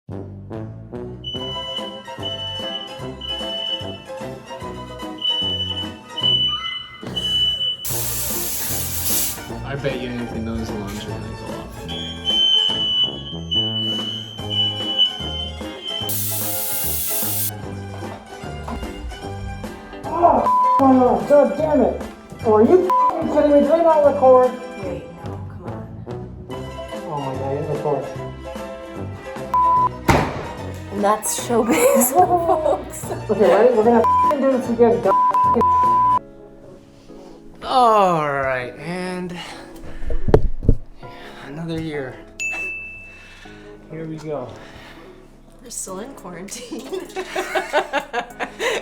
I bet you anything those alarms are gonna go off. Oh, God damn it! Are you kidding me? Did I not record? Wait, no, come on. Oh my God, you record. And that's showbiz, folks. Okay, ready? We're gonna do this again. Alright, and another year. Here we go. We're still in quarantine.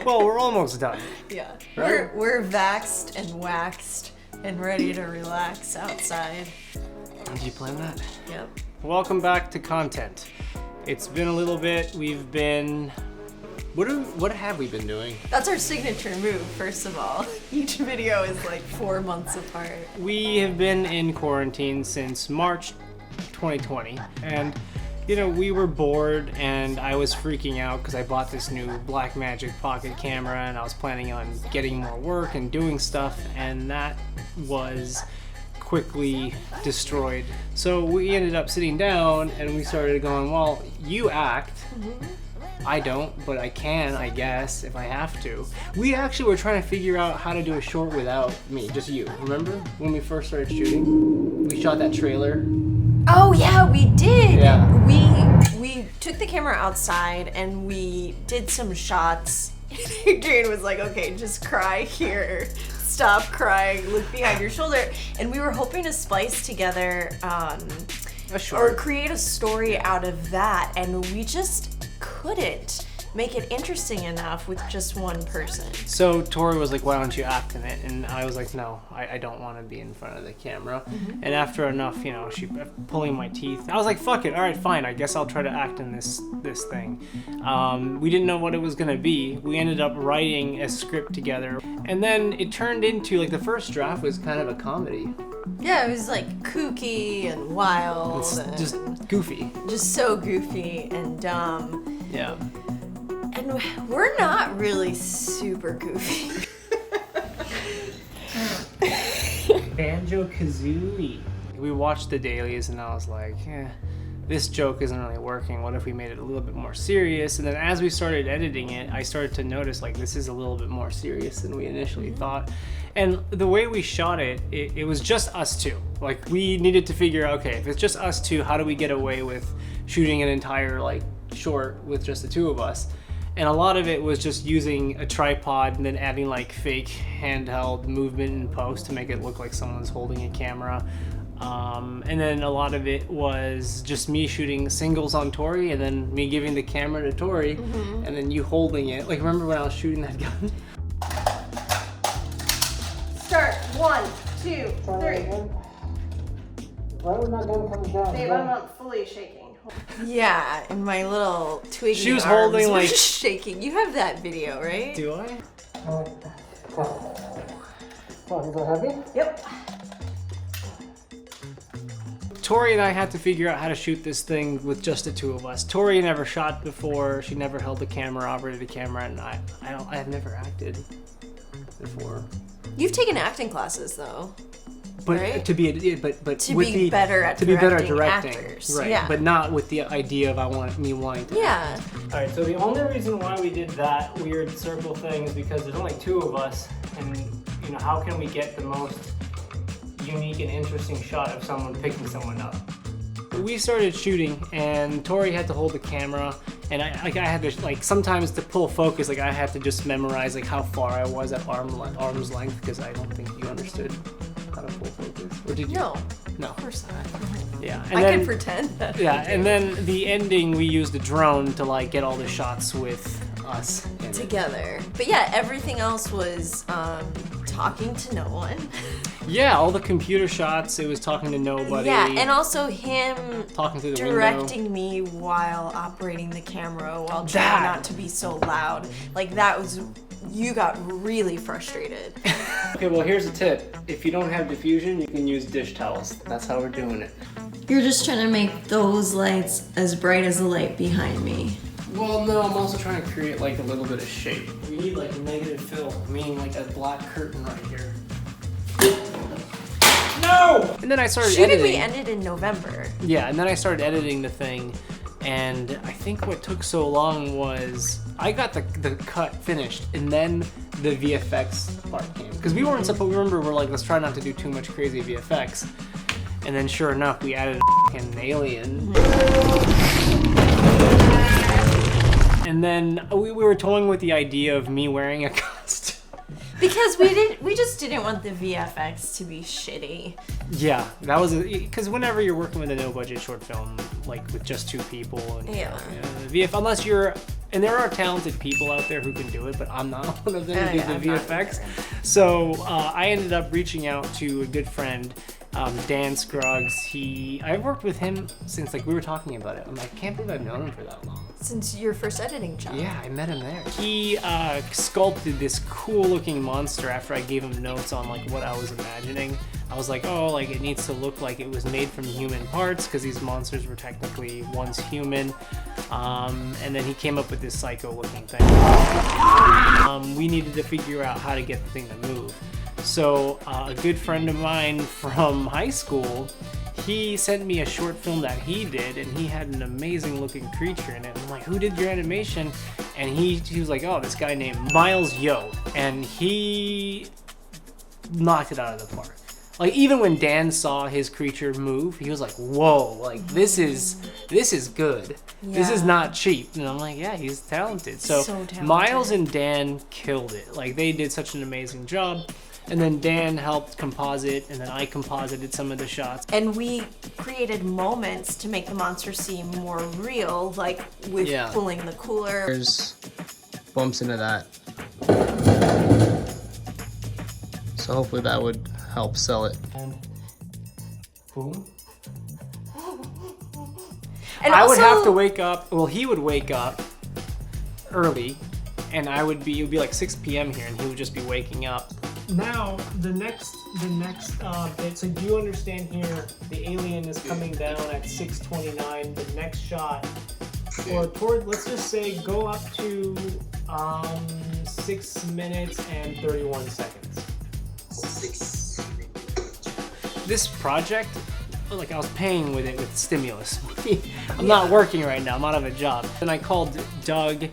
Well, we're almost done. Yeah. Right? We're vaxxed and waxed and ready to relax outside. Do you plan that? Yep. Welcome back to content. It's been a little bit. We've been... What have we been doing? That's our signature move, first of all. Each video is like 4 months apart. We have been in quarantine since March 2020, and you know, we were bored and I was freaking out because I bought this new Blackmagic pocket camera and I was planning on getting more work and doing stuff, and that was quickly destroyed. So we ended up sitting down and we started going, well, you act. I don't, but I can, I guess, if I have to. We actually were trying to figure out how to do a short without me, just you. Remember when we first started shooting? We shot that trailer. Oh yeah, we did. Yeah. We took the camera outside and we did some shots. Adrian was like, okay, just cry here. Stop crying, look behind your shoulder. And we were hoping to splice together or create a story out of that, and we just couldn't make it interesting enough with just one person. So Torrie was like, why don't you act in it? And I was like, no, I don't want to be in front of the camera. And after enough, you know, she pulling my teeth, I was like, fuck it, all right, fine, I guess I'll try to act in this thing. We didn't know what it was gonna be. We ended up writing a script together, and then it turned into, like, the first draft was kind of a comedy. Yeah, it was like kooky and wild. It's and just goofy. just so goofy and dumb. Yeah. And we're not really super goofy. Banjo-Kazooie. We watched the dailies and I was like, this joke isn't really working. What if we made it a little bit more serious? And then as we started editing it, I started to notice, like, this is a little bit more serious than we initially thought. And the way we shot it, it was just us two. Like, we needed to figure out, okay, if it's just us two, how do we get away with shooting an entire, like, short with just the two of us? And a lot of it was just using a tripod and then adding like fake handheld movement in post to make it look like someone's holding a camera. And then a lot of it was just me shooting singles on Torrie and then me giving the camera to Torrie and then you holding it. Like, remember when I was shooting that gun? Start. 1, 2, 3. Why would my gun come down? Babe, I'm not fully shaking. Yeah, and my little twiggy She was arms holding, were like- shaking. You have that video, right? Do I? Oh, is that heavy? Yep. Torrie and I had to figure out how to shoot this thing with just the two of us. Torrie never shot before. She never held the camera, operated the camera, and I've never acted before. You've taken acting classes though. But Right? to be better at directing, actors. right? Yeah. But not with the idea of wanting to. Yeah. All right. So the only reason why we did that weird circle thing is because there's only two of us, and you know, how can we get the most unique and interesting shot of someone picking someone up? We started shooting, and Torrie had to hold the camera, and I had to, like, sometimes to pull focus, like, I had to just memorize like how far I was at arm's length, because I don't think you understood how to pull focus. Or did you? No. No. Of course not. Yeah. And I then, could pretend that. yeah, and then the ending, we used a drone to like get all the shots with us in it. Together. But yeah, everything else was talking to no one. Yeah, all the computer shots, it was talking to nobody. Yeah, and also him talking through the directing me while operating the camera while trying not to be so loud. Like, that was, you got really frustrated. Okay, well, here's a tip. If you don't have diffusion, you can use dish towels. That's how we're doing it. You're just trying to make those lights as bright as the light behind me. Well, no, I'm also trying to create like a little bit of shape. We need like negative fill, meaning like a black curtain right here. No! And then I started Shooting editing. we ended in November. Yeah, and then I started editing the thing, and I think what took so long was I got the cut finished, and then the VFX part came. Because we weren't supposed, remember, we're like, let's try not to do too much crazy VFX. And then sure enough, we added an alien. And then we were toying with the idea of me wearing a costume. Because we just didn't want the VFX to be shitty. Yeah, that was because whenever you're working with a no-budget short film, like with just two people, and unless you're, and there are talented people out there who can do it, but I'm not one of them to do the VFX. So I ended up reaching out to a good friend, Dan Scruggs. I've worked with him since like we were talking about it. I'm like, I can't believe I've known him for that long. Since your first editing job. Yeah, I met him there. He sculpted this cool looking monster after I gave him notes on like what I was imagining. I was like, oh, like it needs to look like it was made from human parts because these monsters were technically once human. And then he came up with this psycho looking thing. We needed to figure out how to get the thing to move. So a good friend of mine from high school, he sent me a short film that he did, and he had an amazing looking creature in it. I'm like, who did your animation? And he was like, oh, this guy named Miles Yo, and he knocked it out of the park. Like even when Dan saw his creature move, he was like, whoa, like this is good. Yeah. This is not cheap. And I'm like, yeah, he's talented. So talented. Miles and Dan killed it. Like they did such an amazing job. And then Dan helped composite, and then I composited some of the shots. And we created moments to make the monster seem more real, like with pulling the cooler. There's bumps into that. So hopefully that would help sell it. Boom. And I would have to wake up, well, he would wake up early, and it would be like 6 p.m. here, and he would just be waking up. Now, the next bit, so do you understand here, the alien is coming down at 6:29, the next shot, or toward, let's just say, go up to 6 minutes and 31 seconds. This project, like I was paying with it with stimulus money. I'm not working right now, I'm out of a job. And I called Doug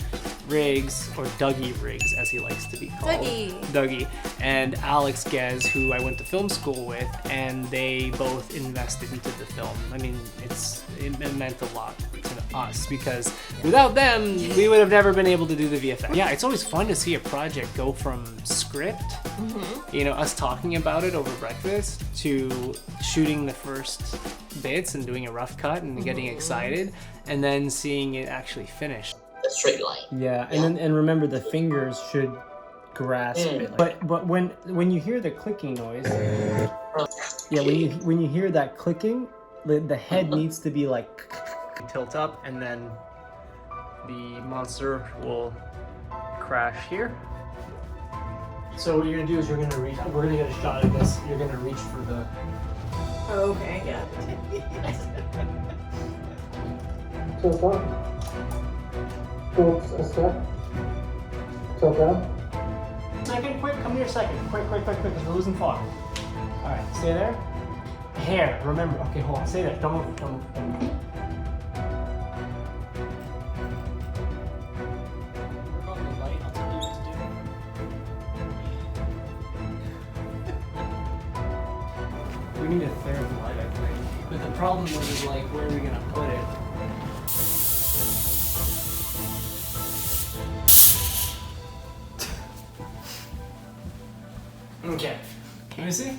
Riggs, or Dougie Riggs as he likes to be called. Dougie. And Alex Gez, who I went to film school with, and they both invested into the film. I mean, it meant a lot to us because without them, we would have never been able to do the VFX. Yeah, it's always fun to see a project go from script, you know, us talking about it over breakfast, to shooting the first bits and doing a rough cut and getting excited, and then seeing it actually finished. A straight line. Yeah, and remember the fingers should grasp it. But when you hear the clicking noise, yeah, when you hear that clicking, the head needs to be like tilt up, and then the monster will crash here. So what you're gonna do is we're gonna get a shot of this. You're gonna reach for the. Oh, okay, yeah. Tilt up. Tilt a step. Tilt down. Second, quick, come here second. Quick, because we're losing fog. Alright, stay there. Hair, remember. Okay, hold on, stay there. Don't move. Work on the light, I'll tell you what to do. We need a third light, I think. But the problem was like, where are we gonna put it? Okay. Let me see.